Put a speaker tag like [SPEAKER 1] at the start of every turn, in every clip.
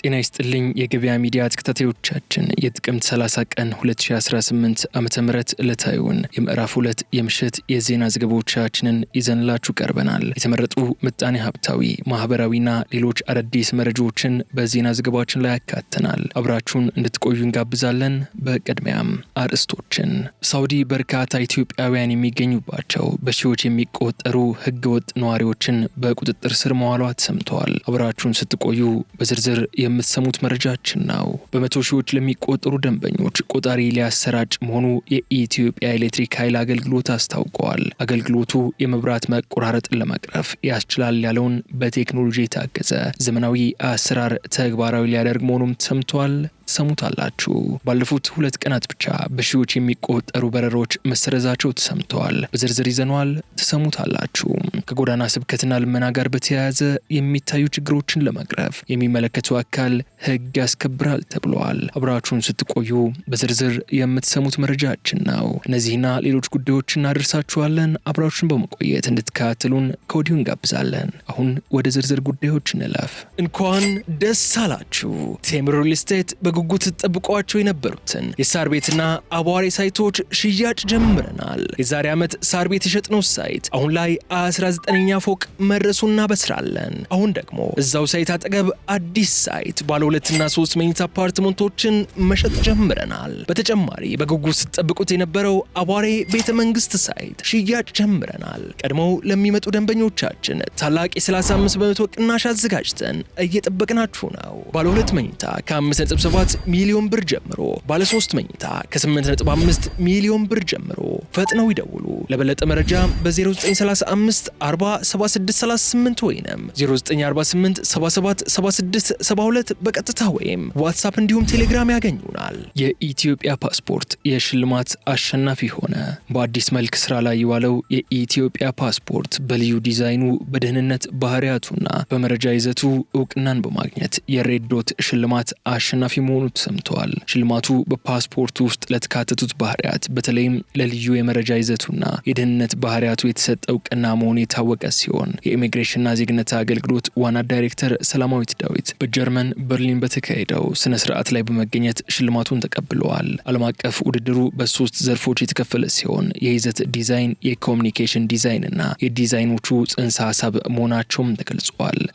[SPEAKER 1] ጤና ይስጥልኝ የገበያ ሚዲያ ተከታታዮቻችን የጥቅምት 30 ቀን 2018 ዓመተ ምህረት ዕለታዊውን የምዕራፍ 2 የምሽት የዜና ዘገባዎቻችንን ይዘንላችሁ ቀርበናል። የተመረጡ ምጣኔ ሀብታዊ፣ ማህበራዊና ሌሎች አዳዲስ መረጃዎችን በዜና ዘገባችን ላይ ያካተናል። አብራችሁን እንድትቆዩ እንጋብዛለን። በቅድሚያም አርዕስቶችን። ሳውዲ በርካታ ኢትዮጵያውያን የሚገኙባቸው በሺዎች የሚቆጠሩ ህገወጥ ነዋሪዎችን በቁጥጥር ስር መዋሏ ተሰምተዋል። አብራችሁን ስትቆዩ በዝርዝር የምትሰሙት መረጃችን ነው። በመቶ ሺዎች ለሚቆጠሩ ደንበኞች ቆጣሪ ሊያሰራጭ መሆኑ የኢትዮጵያ ኤሌክትሪክ ኃይል አገልግሎት አስታውቀዋል። አገልግሎቱ የመብራት መቆራረጥን ለመቅረፍ ያስችላል ያለውን በቴክኖሎጂ የታገዘ ዘመናዊ አሰራር ተግባራዊ ሊያደርግ መሆኑም ተሰምቷል። ሰሙታላችሁ። ባለፉት 2 ቀናት ብቻ በሺዎች የሚቆጠሩ በረሮች መሰረዛቸው ተሰምተዋል። በዝርዝር ይዘኗል፣ ተሰሙታላችሁ። ከጎዳና ስብከትና ልመና ጋር በተያያዘ የሚታዩ ችግሮችን ለመቅረፍ የሚመለከተው አካል ህግ ያስከብራል ተብሏል። አብራችሁን ስትቆዩ በዝርዝር የምትሰሙት መረጃችን ነው። እነዚህና ሌሎች ጉዳዮችን እናደርሳችኋለን። አብራችሁን በመቆየት እንድትከታተሉን ከወዲሁ እንጋብዛለን። አሁን ወደ ዝርዝር ጉዳዮች እንለፍ። እንኳን ደስ አላችሁ። ቴምር ሪል ስቴት በጉጉት ተጠብቋቸው የነበሩትን የሳር ቤትና አቧሬ ሳይቶች ሽያጭ ጀምረናል። የዛሬ ዓመት ሳር ቤት የሸጥነው ሳይት አሁን ላይ 19ኛ ፎቅ መድረሱን እናበስራለን። አሁን ደግሞ እዛው ሳይት አጠገብ አዲስ ሳይት ባለ 2 እና 3 መኝታ አፓርትመንቶችን መሸጥ ጀምረናል። በተጨማሪ በጉጉት ተጠብቁት የነበረው አቧሬ ቤተ መንግስት ሳይት ሽያጭ ጀምረናል። ቀድሞው ለሚመጡ ደንበኞቻችን ታላቅ የ35% ቅናሽ አዘጋጅተን እየጠበቅናችሁ ነው። ባለ 2 መኝታ ከ5.7 ሚሊዮን ብር ጀምሮ፣ ባለ 3 መኝታ ከ8.5 ሚሊዮን ብር ጀምሮ ፈጥነው ይደውሉ። ለበለጠ መረጃ በ0935 40 7638 ወይም 0948 77 76 72 በቀጥታ ወይም ዋትስአፕ እንዲሁም ቴሌግራም ያገኙናል። የኢትዮጵያ ፓስፖርት የሽልማት አሸናፊ ሆነ። በአዲስ መልክ ስራ ላይ የዋለው የኢትዮጵያ ፓስፖርት በልዩ ዲዛይኑ፣ በደህንነት ባህሪያቱና በመረጃ ይዘቱ እውቅናን በማግኘት የሬድ ዶት ሽልማት አሸናፊ መሆኑ ተሰምተዋል። ሽልማቱ በፓስፖርቱ ውስጥ ለተካተቱት ባህሪያት በተለይም ለልዩ የመረጃ ይዘቱና የደህንነት ባህሪያቱ የተሰጠ እውቅና መሆኑ የታወቀ ሲሆን የኢሚግሬሽንና ዜግነት አገልግሎት ዋና ዳይሬክተር ሰላማዊት ዳዊት በጀርመን በርሊን በተካሄደው ስነ ስርዓት ላይ በመገኘት ሽልማቱን ተቀብለዋል። ዓለም አቀፍ ውድድሩ በ3 ዘርፎች የተከፈለ ሲሆን የይዘት ዲዛይን፣ የኮሚኒኬሽን ዲዛይን እና የዲዛይኖቹ ጽንሰ ሀሳብ መሆናቸውም ተገልጿል።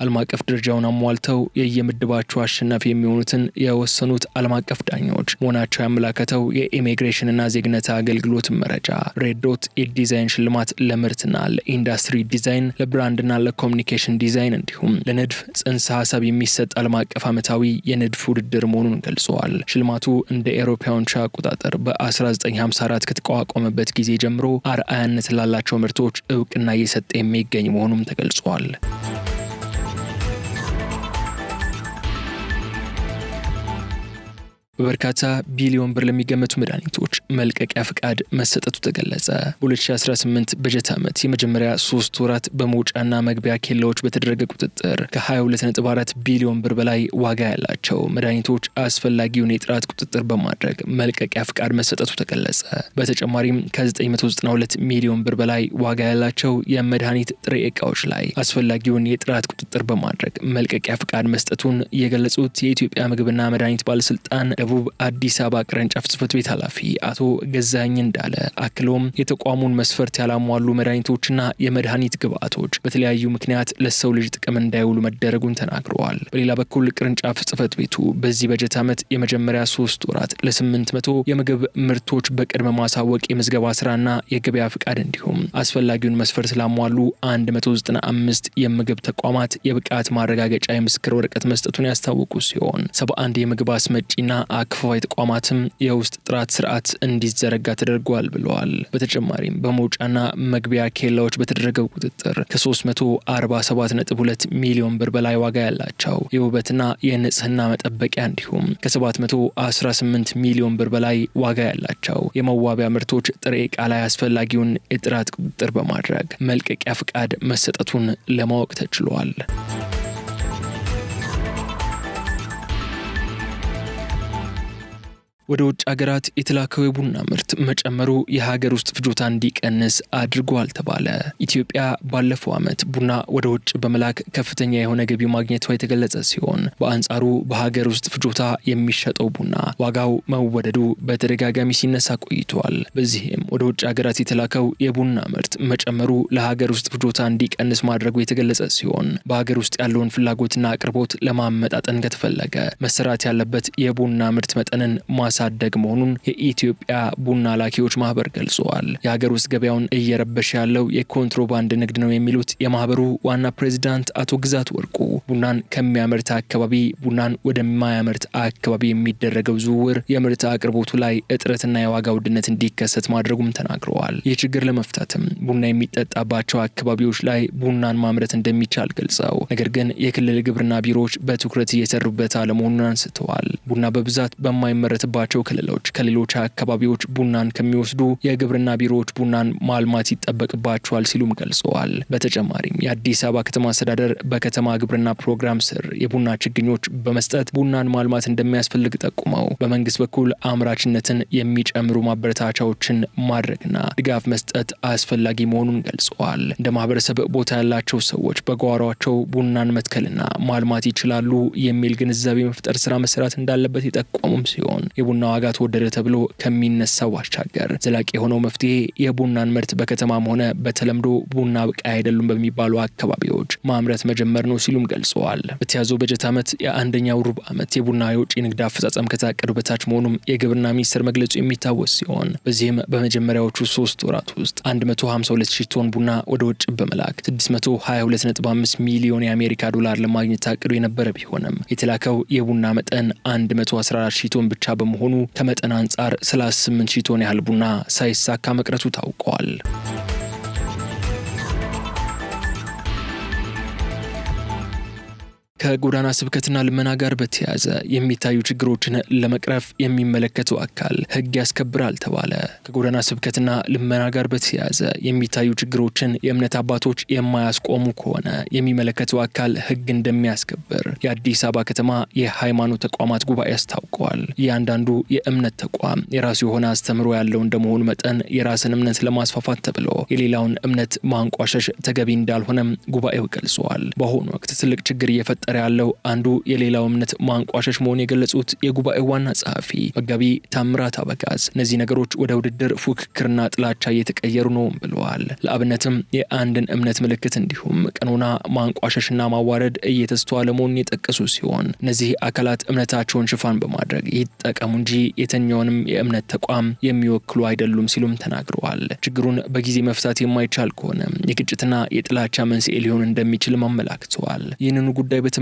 [SPEAKER 1] ዓለም አቀፍ ደረጃውን አሟልተው የየምድባቸው አሸናፊ የሚሆኑትን የወሰኑት ዓለም አቀፍ ዳኞች መሆናቸው ያመላከተው የኢሚግሬሽንና ዜግነት አገልግሎት መረጃ ሬድ ዶት የዲዛይን ሽልማት ለምርትና ለኢንዱስትሪ ዲዛይን፣ ለብራንድና ለኮሚኒኬሽን ዲዛይን እንዲሁም ለንድፍ ጽንሰ ሀሳብ የሚሰጥ ዓለም አቀፍ ዓመታዊ የንድፍ ውድድር መሆኑን ገልጸዋል። ሽልማቱ እንደ አውሮፓውያን አቆጣጠር በ1954 ከተቋቋመበት ጊዜ ጀምሮ አርአያነት ላላቸው ምርቶች እውቅና እየሰጠ የሚገኝ መሆኑም ተገልጿል። በበርካታ ቢሊዮን ብር ለሚገመቱ መድኃኒቶች መልቀቂያ ፍቃድ መሰጠቱ ተገለጸ። በ2018 በጀት ዓመት የመጀመሪያ 3 ወራት በመውጫና መግቢያ ኬላዎች በተደረገ ቁጥጥር ከ22.4 ቢሊዮን ብር በላይ ዋጋ ያላቸው መድኃኒቶች አስፈላጊውን የጥራት ቁጥጥር በማድረግ መልቀቂያ ፍቃድ መሰጠቱ ተገለጸ። በተጨማሪም ከ992 ሚሊዮን ብር በላይ ዋጋ ያላቸው የመድኃኒት ጥሬ ዕቃዎች ላይ አስፈላጊውን የጥራት ቁጥጥር በማድረግ መልቀቂያ ፍቃድ መስጠቱን የገለጹት የኢትዮጵያ ምግብና መድኃኒት ባለስልጣን ደቡብ አዲስ አበባ ቅርንጫፍ ጽሕፈት ቤት ኃላፊ አቶ ገዛኸኝ እንዳለ አክሎም የተቋሙን መስፈርት ያላሟሉ መድኃኒቶችና የመድኃኒት ግብአቶች በተለያዩ ምክንያት ለሰው ልጅ ጥቅም እንዳይውሉ መደረጉን ተናግረዋል። በሌላ በኩል ቅርንጫፍ ጽሕፈት ቤቱ በዚህ በጀት ዓመት የመጀመሪያ 3 ወራት ለ800 የምግብ ምርቶች በቅድመ ማሳወቅ የምዝገባ ስራና የገበያ ፍቃድ እንዲሁም አስፈላጊውን መስፈርት ላሟሉ 195 የምግብ ተቋማት የብቃት ማረጋገጫ የምስክር ወረቀት መስጠቱን ያስታወቁ ሲሆን 71 የምግብ አስመጪና አክፋፋይ ተቋማትም የውስጥ ጥራት ስርዓት እንዲዘረጋ ተደርጓል ብለዋል። በተጨማሪም በመውጫና መግቢያ ኬላዎች በተደረገው ቁጥጥር ከ347.2 ሚሊዮን ብር በላይ ዋጋ ያላቸው የውበትና የንጽህና መጠበቂያ እንዲሁም ከ718 ሚሊዮን ብር በላይ ዋጋ ያላቸው የመዋቢያ ምርቶች ጥሬ ዕቃ ላይ አስፈላጊውን የጥራት ቁጥጥር በማድረግ መልቀቂያ ፍቃድ መሰጠቱን ለማወቅ ተችሏል። ወደ ውጭ ሀገራት የተላከው የቡና ምርት መጨመሩ የሀገር ውስጥ ፍጆታ እንዲቀንስ አድርጓል ተባለ። ኢትዮጵያ ባለፈው ዓመት ቡና ወደ ውጭ በመላክ ከፍተኛ የሆነ ገቢ ማግኘቷ የተገለጸ ሲሆን በአንጻሩ በሀገር ውስጥ ፍጆታ የሚሸጠው ቡና ዋጋው መወደዱ በተደጋጋሚ ሲነሳ ቆይቷል። በዚህም ወደ ውጭ ሀገራት የተላከው የቡና ምርት መጨመሩ ለሀገር ውስጥ ፍጆታ እንዲቀንስ ማድረጉ የተገለጸ ሲሆን በሀገር ውስጥ ያለውን ፍላጎትና አቅርቦት ለማመጣጠን ከተፈለገ መሰራት ያለበት የቡና ምርት መጠንን ማሳደግ መሆኑን የኢትዮጵያ ቡና ላኪዎች ማህበር ገልጿል። የሀገር ውስጥ ገበያውን እየረበሸ ያለው የኮንትሮባንድ ንግድ ነው የሚሉት የማህበሩ ዋና ፕሬዚዳንት አቶ ግዛት ወርቁ ቡናን ከሚያመርት አካባቢ ቡናን ወደማያመርት አካባቢ የሚደረገው ዝውውር የምርት አቅርቦቱ ላይ እጥረትና የዋጋ ውድነት እንዲከሰት ማድረጉም ተናግረዋል። ይህ ችግር ለመፍታትም ቡና የሚጠጣባቸው አካባቢዎች ላይ ቡናን ማምረት እንደሚቻል ገልጸው ነገር ግን የክልል ግብርና ቢሮዎች በትኩረት እየሰሩበት አለመሆኑን አንስተዋል። ቡና በብዛት በማይመረትባቸው ክልሎች ከሌሎች አካባቢዎች ቡናን ከሚወስዱ የግብርና ቢሮዎች ቡናን ማልማት ይጠበቅባቸዋል ሲሉም ገልጸዋል። በተጨማሪም የአዲስ አበባ ከተማ አስተዳደር በከተማ ግብርና ፕሮግራም ስር የቡና ችግኞች በመስጠት ቡናን ማልማት እንደሚያስፈልግ ጠቁመው በመንግስት በኩል አምራችነትን የሚጨምሩ ማበረታቻዎችን ማድረግና ድጋፍ መስጠት አስፈላጊ መሆኑን ገልጸዋል። እንደ ማህበረሰብ ቦታ ያላቸው ሰዎች በጓሯቸው ቡናን መትከልና ማልማት ይችላሉ የሚል ግንዛቤ መፍጠር ስራ መሰራት እንዳለበት የጠቆሙም ሲሆን የቡና ዋጋ ተወደደ ተብሎ ከሚነሳው ባሻገር ዘላቂ የሆነው መፍትሄ የቡናን ምርት በከተማም ሆነ በተለምዶ ቡና በቃይ አይደሉም በሚባሉ አካባቢዎች ማምረት መጀመር ነው ሲሉም ገልጸዋል። በተያዘው በጀት ዓመት የአንደኛው ሩብ ዓመት የቡና የውጭ ንግድ አፈጻጸም ከታቀዱ በታች መሆኑም የግብርና ሚኒስቴር መግለጹ የሚታወስ ሲሆን በዚህም በመጀመሪያዎቹ 3 ወራት ውስጥ 152,000 ቶን ቡና ወደ ውጭ በመላክ 622.5 ሚሊዮን የአሜሪካ ዶላር ለማግኘት ታቅዶ የነበረ ቢሆንም የተላከው የቡና መጠን 114,000 ቶን ብቻ በመሆኑ ከመጠን አንጻር 38,000 ቶን ያህል ቡና ሳይሳካ መቅረቱ ታውቋል። ከጎዳና ስብከትና ልመና ጋር በተያያዘ የሚታዩ ችግሮችን ለመቅረፍ የሚመለከተው አካል ሕግ ያስከብራል ተባለ። ከጎዳና ስብከትና ልመና ጋር በተያያዘ የሚታዩ ችግሮችን የእምነት አባቶች የማያስቆሙ ከሆነ የሚመለከተው አካል ሕግ እንደሚያስከብር የአዲስ አበባ ከተማ የሃይማኖት ተቋማት ጉባኤ አስታውቀዋል። እያንዳንዱ የእምነት ተቋም የራሱ የሆነ አስተምህሮ ያለው እንደመሆኑ መጠን የራስን እምነት ለማስፋፋት ተብሎ የሌላውን እምነት ማንቋሸሽ ተገቢ እንዳልሆነም ጉባኤው ገልጸዋል። በአሁኑ ወቅት ትልቅ ችግር እየፈጠረ ያለው አንዱ የሌላው እምነት ማንቋሸሽ መሆኑን የገለጹት የጉባኤው ዋና ጸሐፊ መጋቢ ታምራት አበጋዝ እነዚህ ነገሮች ወደ ውድድር፣ ፉክክርና ጥላቻ እየተቀየሩ ነው ብለዋል። ለአብነትም የአንድን እምነት ምልክት እንዲሁም ቀኖና ማንቋሸሽና ማዋረድ እየተስተዋለ መሆኑን የጠቀሱ ሲሆን እነዚህ አካላት እምነታቸውን ሽፋን በማድረግ ይጠቀሙ እንጂ የተኛውንም የእምነት ተቋም የሚወክሉ አይደሉም ሲሉም ተናግረዋል። ችግሩን በጊዜ መፍታት የማይቻል ከሆነ የግጭትና የጥላቻ መንስኤ ሊሆን እንደሚችልም አመላክተዋል። ይህንኑ ጉዳይ በተመለከተ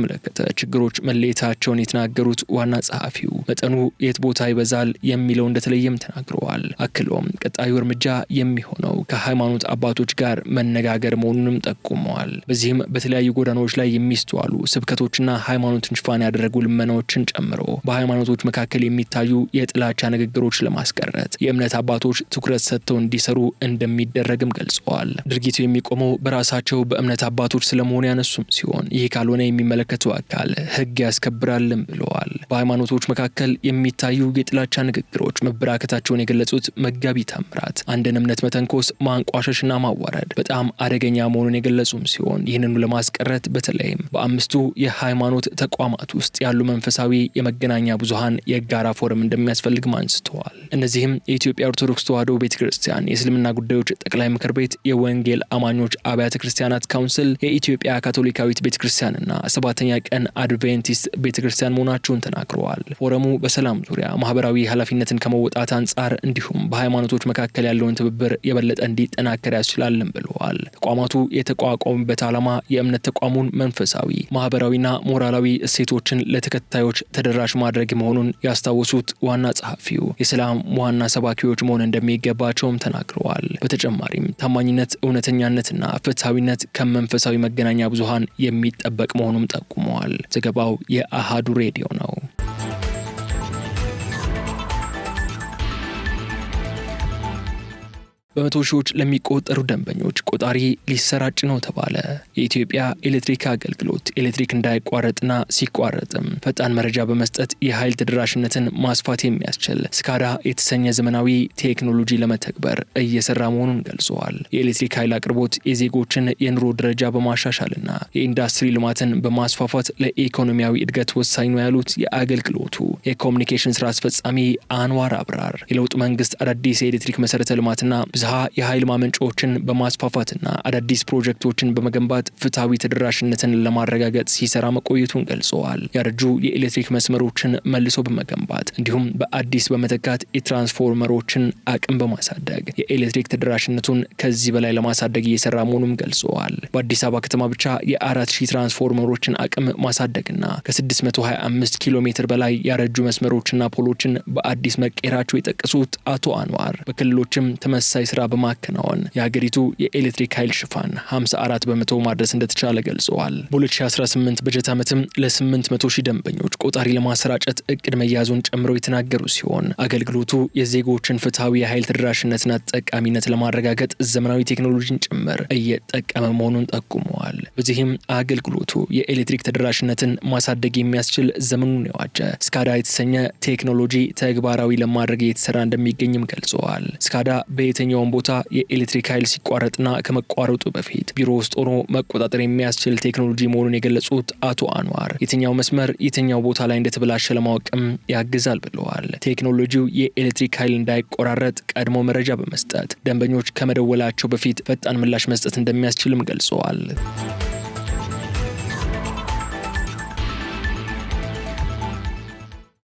[SPEAKER 1] ችግሮች መለየታቸውን የተናገሩት ዋና ጸሐፊው መጠኑ የት ቦታ ይበዛል የሚለው እንደተለየም ተናግረዋል። አክሎም ቀጣዩ እርምጃ የሚሆነው ከሃይማኖት አባቶች ጋር መነጋገር መሆኑንም ጠቁመዋል። በዚህም በተለያዩ ጎዳናዎች ላይ የሚስተዋሉ ስብከቶችና ሃይማኖትን ሽፋን ያደረጉ ልመናዎችን ጨምሮ በሃይማኖቶች መካከል የሚታዩ የጥላቻ ንግግሮች ለማስቀረት የእምነት አባቶች ትኩረት ሰጥተው እንዲሰሩ እንደሚደረግም ገልጸዋል። ድርጊቱ የሚቆመው በራሳቸው በእምነት አባቶች ስለመሆኑ ያነሱም ሲሆን ይህ ካልሆነ የሚመለከተው አካል ሕግ ያስከብራልም ብለዋል። በሃይማኖቶች መካከል የሚታዩ የጥላቻ ንግግሮች መበራከታቸውን የገለጹት መጋቢ ታምራት አንድን እምነት መተንኮስ፣ ማንቋሸሽና ማዋረድ በጣም አደገኛ መሆኑን የገለጹም ሲሆን ይህንኑ ለማስቀረት በተለይም በአምስቱ የሃይማኖት ተቋማት ውስጥ ያሉ መንፈሳዊ የመገናኛ ብዙሃን የጋራ ፎረም እንደሚያስፈልግም አንስተዋል። እነዚህም የኢትዮጵያ ኦርቶዶክስ ተዋሕዶ ቤተክርስቲያን የእስልምና ጉዳዮች ጠቅላይ ምክር ቤት፣ የወንጌል አማኞች አብያተ ክርስቲያናት ካውንስል፣ የኢትዮጵያ ካቶሊካዊት ቤተክርስቲያንና ሰባተኛ ቀን አድቬንቲስት ቤተክርስቲያን መሆናቸውን ተናግረዋል። ፎረሙ በሰላም ዙሪያ ማህበራዊ ኃላፊነትን ከመወጣት አንጻር እንዲሁም በሃይማኖቶች መካከል ያለውን ትብብር የበለጠ እንዲጠናከር ያስችላልም ብለዋል። ተቋማቱ የተቋቋሙበት ዓላማ የእምነት ተቋሙን መንፈሳዊ፣ ማህበራዊና ሞራላዊ እሴቶችን ለተከታዮች ተደራሽ ማድረግ መሆኑን ያስታወሱት ዋና ጸሐፊው የሰላም ዋና ሰባኪዎች መሆን እንደሚገባቸውም ተናግረዋል። በተጨማሪም ታማኝነት፣ እውነተኛነትና ፍትሐዊነት ከመንፈሳዊ መገናኛ ብዙሃን የሚጠበቅ መሆኑን ጠቁመዋል። ዘገባው የአሃዱ ሬዲዮ ነው። በመቶ ሺዎች ለሚቆጠሩ ደንበኞች ቆጣሪ ሊሰራጭ ነው ተባለ። የኢትዮጵያ ኤሌክትሪክ አገልግሎት ኤሌክትሪክ እንዳይቋረጥና ሲቋረጥም ፈጣን መረጃ በመስጠት የኃይል ተደራሽነትን ማስፋት የሚያስችል ስካዳ የተሰኘ ዘመናዊ ቴክኖሎጂ ለመተግበር እየሰራ መሆኑን ገልጸዋል። የኤሌክትሪክ ኃይል አቅርቦት የዜጎችን የኑሮ ደረጃ በማሻሻልና የኢንዱስትሪ ልማትን በማስፋፋት ለኢኮኖሚያዊ እድገት ወሳኝ ነው ያሉት የአገልግሎቱ የኮሙኒኬሽን ስራ አስፈጻሚ አንዋር አብራር የለውጥ መንግስት አዳዲስ የኤሌክትሪክ መሰረተ ልማትና ብዝሃ የኃይል ማመንጫዎችን በማስፋፋትና አዳዲስ ፕሮጀክቶችን በመገንባት ፍትሃዊ ተደራሽነትን ለማረጋገጥ ሲሰራ መቆየቱን ገልጸዋል። ያረጁ የኤሌክትሪክ መስመሮችን መልሶ በመገንባት እንዲሁም በአዲስ በመተካት የትራንስፎርመሮችን አቅም በማሳደግ የኤሌክትሪክ ተደራሽነቱን ከዚህ በላይ ለማሳደግ እየሰራ መሆኑን ገልጸዋል። በአዲስ አበባ ከተማ ብቻ የ4000 ትራንስፎርመሮችን አቅም ማሳደግና ከ625 ኪሎ ሜትር በላይ ያረጁ መስመሮችና ፖሎችን በአዲስ መቀየራቸው የጠቀሱት አቶ አንዋር በክልሎችም ተመሳሳይ ስራ በማከናወን የሀገሪቱ የኤሌክትሪክ ኃይል ሽፋን 54 በመቶ ማድረስ እንደተቻለ ገልጸዋል። በ2018 በጀት ዓመትም ለ800 ሺህ ደንበኞች ቆጣሪ ለማሰራጨት እቅድ መያዙን ጨምሮ የተናገሩ ሲሆን አገልግሎቱ የዜጎችን ፍትሃዊ የኃይል ተደራሽነትና ተጠቃሚነት ለማረጋገጥ ዘመናዊ ቴክኖሎጂን ጭምር እየጠቀመ መሆኑን ጠቁመዋል። በዚህም አገልግሎቱ የኤሌክትሪክ ተደራሽነትን ማሳደግ የሚያስችል ዘመኑን የዋጀ ስካዳ የተሰኘ ቴክኖሎጂ ተግባራዊ ለማድረግ እየተሰራ እንደሚገኝም ገልጸዋል። ስካዳ በየትኛውም ቦታ የኤሌክትሪክ ኃይል ሲቋረጥና ከመቋረጡ በፊት ቢሮ ውስጥ ሆኖ መቆጣጠር የሚያስችል ቴክኖሎጂ መሆኑን የገለጹት አቶ አንዋር የትኛው መስመር የትኛው ቦታ ላይ እንደተበላሸ ለማወቅም ያግዛል ብለዋል። ቴክኖሎጂው የኤሌክትሪክ ኃይል እንዳይቆራረጥ ቀድሞ መረጃ በመስጠት ደንበኞች ከመደወላቸው በፊት ፈጣን ምላሽ መስጠት እንደሚያስችልም ገልጸዋል።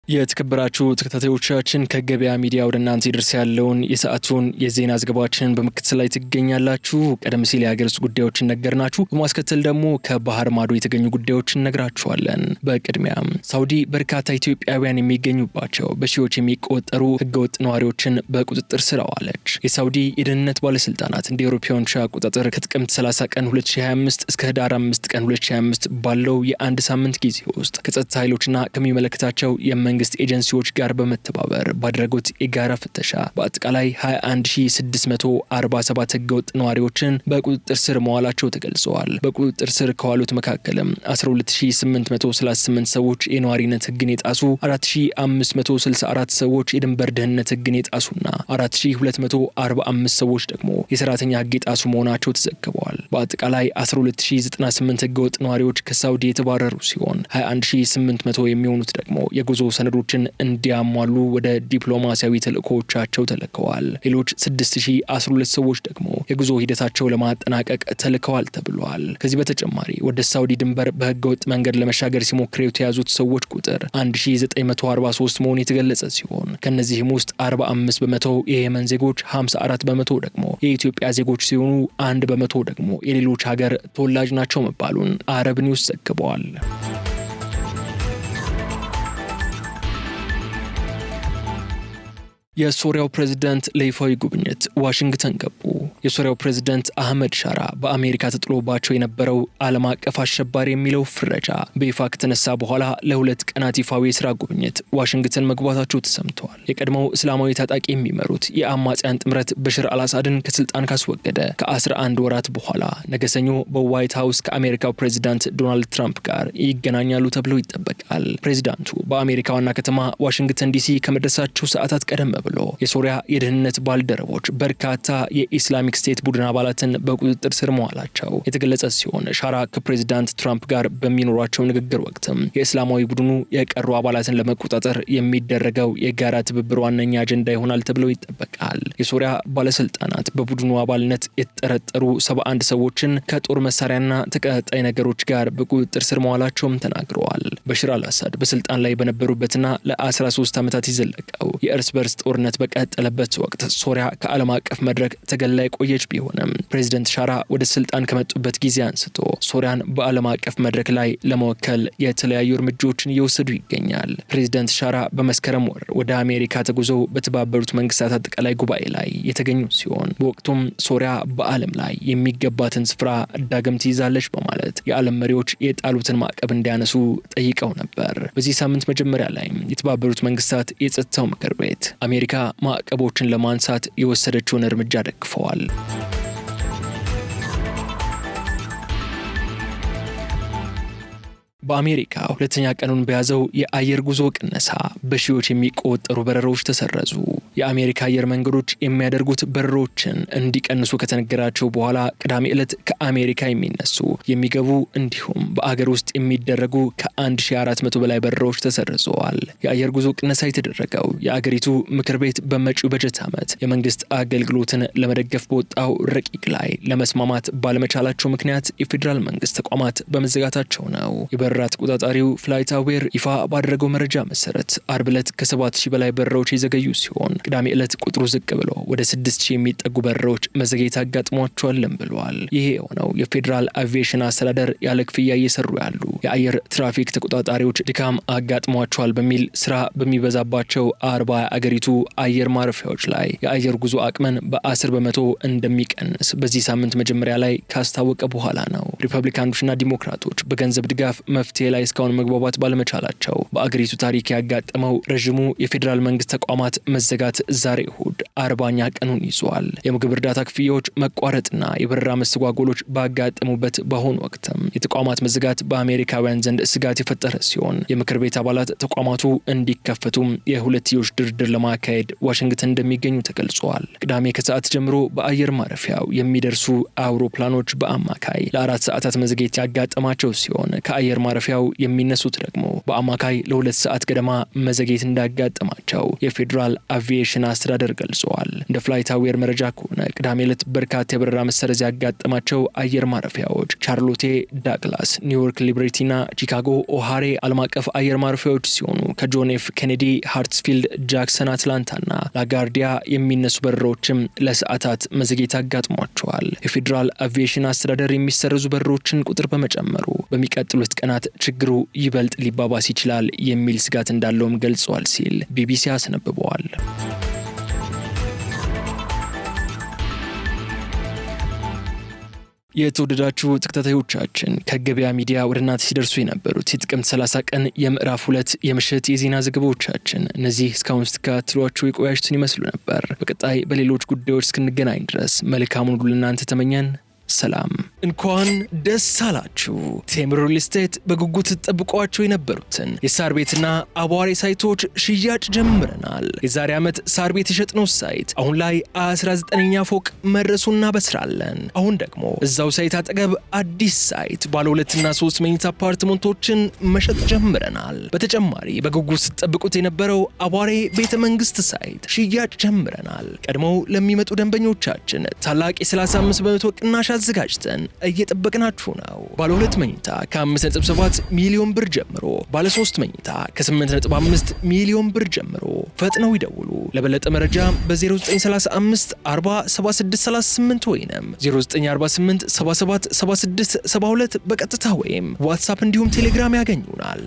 [SPEAKER 1] የተከበራችሁ ተከታታዮቻችን ከገበያ ሚዲያ ወደ እናንተ ይደርስ ያለውን የሰዓቱን የዜና ዘገባችን በመከታተል ላይ ትገኛላችሁ። ቀደም ሲል የሀገር ውስጥ ጉዳዮችን ነገርናችሁ። በማስከተል ደግሞ ከባህር ማዶ የተገኙ ጉዳዮችን ነግራችኋለን። በቅድሚያም ሳውዲ በርካታ ኢትዮጵያውያን የሚገኙባቸው በሺዎች የሚቆጠሩ ህገወጥ ነዋሪዎችን በቁጥጥር ስር አዋለች። የሳውዲ የደህንነት ባለስልጣናት እንደ አውሮፓውያን አቆጣጠር ከጥቅምት 30 ቀን 2025 እስከ ህዳር 5 ቀን 2025 ባለው የአንድ ሳምንት ጊዜ ውስጥ ከጸጥታ ኃይሎችና ከሚመለከታቸው መንግስት ኤጀንሲዎች ጋር በመተባበር ባደረጉት የጋራ ፍተሻ በአጠቃላይ 21647 ህገወጥ ነዋሪዎችን በቁጥጥር ስር መዋላቸው ተገልጸዋል። በቁጥጥር ስር ከዋሉት መካከልም 12838 ሰዎች የነዋሪነት ህግን የጣሱ፣ 4564 ሰዎች የድንበር ደህንነት ህግን የጣሱና 4245 ሰዎች ደግሞ የሰራተኛ ህግ የጣሱ መሆናቸው ተዘግበዋል። በአጠቃላይ 12098 ህገወጥ ነዋሪዎች ከሳውዲ የተባረሩ ሲሆን 21800 የሚሆኑት ደግሞ የጉዞ ሰነዶችን እንዲያሟሉ ወደ ዲፕሎማሲያዊ ተልእኮዎቻቸው ተልከዋል። ሌሎች 6012 ሰዎች ደግሞ የጉዞ ሂደታቸው ለማጠናቀቅ ተልከዋል ተብሏል። ከዚህ በተጨማሪ ወደ ሳውዲ ድንበር በህገወጥ መንገድ ለመሻገር ሲሞክሩ የተያዙት ሰዎች ቁጥር 1943 መሆኑ የተገለጸ ሲሆን ከነዚህም ውስጥ 45 በመቶ የየመን ዜጎች፣ 54 በመቶ ደግሞ የኢትዮጵያ ዜጎች ሲሆኑ 1 በመቶ ደግሞ የሌሎች ሀገር ተወላጅ ናቸው መባሉን አረብ ኒውስ ዘግበዋል። የሶሪያው ፕሬዝዳንት ለይፋዊ ጉብኝት ዋሽንግተን ገቡ። የሶሪያው ፕሬዝዳንት አህመድ ሻራ በአሜሪካ ተጥሎባቸው የነበረው ዓለም አቀፍ አሸባሪ የሚለው ፍረጃ በይፋ ከተነሳ በኋላ ለ2 ቀናት ይፋዊ የስራ ጉብኝት ዋሽንግተን መግባታቸው ተሰምተዋል። የቀድሞው እስላማዊ ታጣቂ የሚመሩት የአማጽያን ጥምረት በሽር አልአሳድን ከስልጣን ካስወገደ ከ11 ወራት በኋላ ነገ ሰኞ በዋይት ሃውስ ከአሜሪካው ፕሬዝዳንት ዶናልድ ትራምፕ ጋር ይገናኛሉ ተብሎ ይጠበቃል። ፕሬዝዳንቱ በአሜሪካ ዋና ከተማ ዋሽንግተን ዲሲ ከመድረሳቸው ሰዓታት ቀደም ብሎ የሶሪያ የደህንነት ባልደረቦች በርካታ የኢስላሚክ ስቴት ቡድን አባላትን በቁጥጥር ስር መዋላቸው የተገለጸ ሲሆን ሻራ ከፕሬዝዳንት ትራምፕ ጋር በሚኖሯቸው ንግግር ወቅትም የእስላማዊ ቡድኑ የቀሩ አባላትን ለመቆጣጠር የሚደረገው የጋራ ትብብር ዋነኛ አጀንዳ ይሆናል ተብሎ ይጠበቃል። የሶሪያ ባለስልጣናት በቡድኑ አባልነት የተጠረጠሩ 71 ሰዎችን ከጦር መሳሪያና ተቀጣጣይ ነገሮች ጋር በቁጥጥር ስር መዋላቸውም ተናግረዋል። በሽር አልአሳድ በስልጣን ላይ በነበሩበትና ለ13 ዓመታት የዘለቀው የእርስ በርስ ጦርነት በቀጠለበት ወቅት ሶሪያ ከዓለም አቀፍ መድረክ ተገላ የቆየች ቢሆንም ፕሬዝዳንት ሻራ ወደ ስልጣን ከመጡበት ጊዜ አንስቶ ሶሪያን በዓለም አቀፍ መድረክ ላይ ለመወከል የተለያዩ እርምጃዎችን እየወሰዱ ይገኛል። ፕሬዝዳንት ሻራ በመስከረም ወር ወደ አሜሪካ ተጉዘው በተባበሩት መንግስታት አጠቃላይ ጉባኤ ላይ የተገኙ ሲሆን በወቅቱም ሶሪያ በዓለም ላይ የሚገባትን ስፍራ ዳግም ትይዛለች በማለት የዓለም መሪዎች የጣሉትን ማዕቀብ እንዲያነሱ ጠይቀው ጠይቀው ነበር። በዚህ ሳምንት መጀመሪያ ላይ የተባበሩት መንግስታት የጸጥታው ምክር ቤት አሜሪካ ማዕቀቦችን ለማንሳት የወሰደችውን እርምጃ ደግፈዋል። በአሜሪካ ሁለተኛ ቀኑን በያዘው የአየር ጉዞ ቅነሳ በሺዎች የሚቆጠሩ በረራዎች ተሰረዙ። የአሜሪካ አየር መንገዶች የሚያደርጉት በረራዎችን እንዲቀንሱ ከተነገራቸው በኋላ ቅዳሜ ዕለት ከአሜሪካ የሚነሱ የሚገቡ እንዲሁም በአገር ውስጥ የሚደረጉ ከ1400 በላይ በረራዎች ተሰርዘዋል። የአየር ጉዞ ቅነሳ የተደረገው የአገሪቱ ምክር ቤት በመጪው በጀት ዓመት የመንግስት አገልግሎትን ለመደገፍ በወጣው ረቂቅ ላይ ለመስማማት ባለመቻላቸው ምክንያት የፌዴራል መንግስት ተቋማት በመዘጋታቸው ነው። የበረራ ተቆጣጣሪው ፍላይትአዌር ይፋ ባደረገው መረጃ መሰረት አርብ ዕለት ከ7000 በላይ በረራዎች የዘገዩ ሲሆን ቅዳሜ ዕለት ቁጥሩ ዝቅ ብሎ ወደ 6000 የሚጠጉ በረራዎች መዘግየት አጋጥሟቸዋልም ብለዋል። ይሄ የሆነው የፌዴራል አቪዬሽን አስተዳደር ያለ ክፍያ እየሰሩ ያሉ የአየር ትራፊክ ተቆጣጣሪዎች ድካም አጋጥሟቸዋል በሚል ስራ በሚበዛባቸው 40 አገሪቱ አየር ማረፊያዎች ላይ የአየር ጉዞ አቅምን በ10 በመቶ እንደሚቀንስ በዚህ ሳምንት መጀመሪያ ላይ ካስታወቀ በኋላ ነው። ሪፐብሊካኖችና ዲሞክራቶች በገንዘብ ድጋፍ መፍትሄ ላይ እስካሁን መግባባት ባለመቻላቸው በአገሪቱ ታሪክ ያጋጠመው ረዥሙ የፌዴራል መንግስት ተቋማት መዘጋት ዛሬ እሁድ 40ኛ ቀኑን ይዟል። የምግብ እርዳታ ክፍያዎች መቋረጥና የበረራ መስተጓጎሎች ባጋጠሙበት በአሁኑ ወቅትም የተቋማት መዘጋት በአሜሪካውያን ዘንድ ስጋት የፈጠረ ሲሆን የምክር ቤት አባላት ተቋማቱ እንዲከፈቱም የሁለትዮሽ ድርድር ለማካሄድ ዋሽንግተን እንደሚገኙ ተገልጿል። ቅዳሜ ከሰዓት ጀምሮ በአየር ማረፊያው የሚደርሱ አውሮፕላኖች በአማካይ ለ4 ሰዓታት መዘግየት ያጋጠማቸው ሲሆን ከአየር ማረፊያው የሚነሱት ደግሞ በአማካይ ለ2 ሰዓት ገደማ መዘግየት እንዳጋጠማቸው የፌዴራል አቪዬሽን አስተዳደር ገልጸዋል። እንደ ፍላይትአዌር መረጃ ከሆነ ቅዳሜ ዕለት በርካታ የበረራ መሰረዝ ያጋጠማቸው አየር ማረፊያዎች ቻርሎቴ፣ ዳግላስ፣ ኒውዮርክ ሊበርቲና ቺካጎ ኦሃሬ ዓለም አቀፍ አየር ማረፊያዎች ሲሆኑ ከጆን ኤፍ ኬኔዲ፣ ሃርትስፊልድ፣ ጃክሰን፣ አትላንታና ላጋርዲያ የሚነሱ በረራዎችም ለሰዓታት መዘግየት አጋጥሟቸዋል። የፌዴራል አቪዬሽን አስተዳደር የሚሰረዙ በረራዎችን ቁጥር በመጨመሩ በሚቀጥሉት ቀናት ችግሩ ይበልጥ ሊባባስ ይችላል የሚል ስጋት እንዳለውም ገልጿል ሲል ቢቢሲ አስነብበዋል። የተወደዳችሁ ተከታታዮቻችን ከገበያ ሚዲያ ወደ እናንተ ሲደርሱ የነበሩት የጥቅምት 30 ቀን የምዕራፍ 2 የምሽት የዜና ዘገባዎቻችን እነዚህ እስካሁን ስትከታተሏቸው የቆያችሁትን ይመስሉ ነበር። በቀጣይ በሌሎች ጉዳዮች እስክንገናኝ ድረስ መልካሙን ሁሉ ለእናንተ ተመኘን። ሰላም። እንኳን ደስ አላችሁ። ቴምር ሪል ስቴት በጉጉት ተጠብቋቸው የነበሩትን የሳር ቤትና አቧሬ ሳይቶች ሽያጭ ጀምረናል። የዛሬ ዓመት ሳር ቤት የሸጥነው ሳይት አሁን ላይ 19ኛ ፎቅ መድረሱን እናበስራለን። አሁን ደግሞ እዛው ሳይት አጠገብ አዲስ ሳይት ባለ 2 እና 3 መኝታ አፓርትመንቶችን መሸጥ ጀምረናል። በተጨማሪ በጉጉት ተጠብቁት የነበረው አቧሬ ቤተ መንግስት ሳይት ሽያጭ ጀምረናል። ቀድመው ለሚመጡ ደንበኞቻችን ታላቅ የ35 በመቶ ቅናሽ አዘጋጅተን እየጠበቅናችሁ ነው። ባለ 2 መኝታ ከ5.7 ሚሊዮን ብር ጀምሮ፣ ባለ 3 መኝታ ከ8.5 ሚሊዮን ብር ጀምሮ ፈጥነው ይደውሉ። ለበለጠ መረጃ በ0935 40 7638 ወይም 0948 77 76 72 በቀጥታ ወይም ዋትስአፕ እንዲሁም ቴሌግራም ያገኙናል።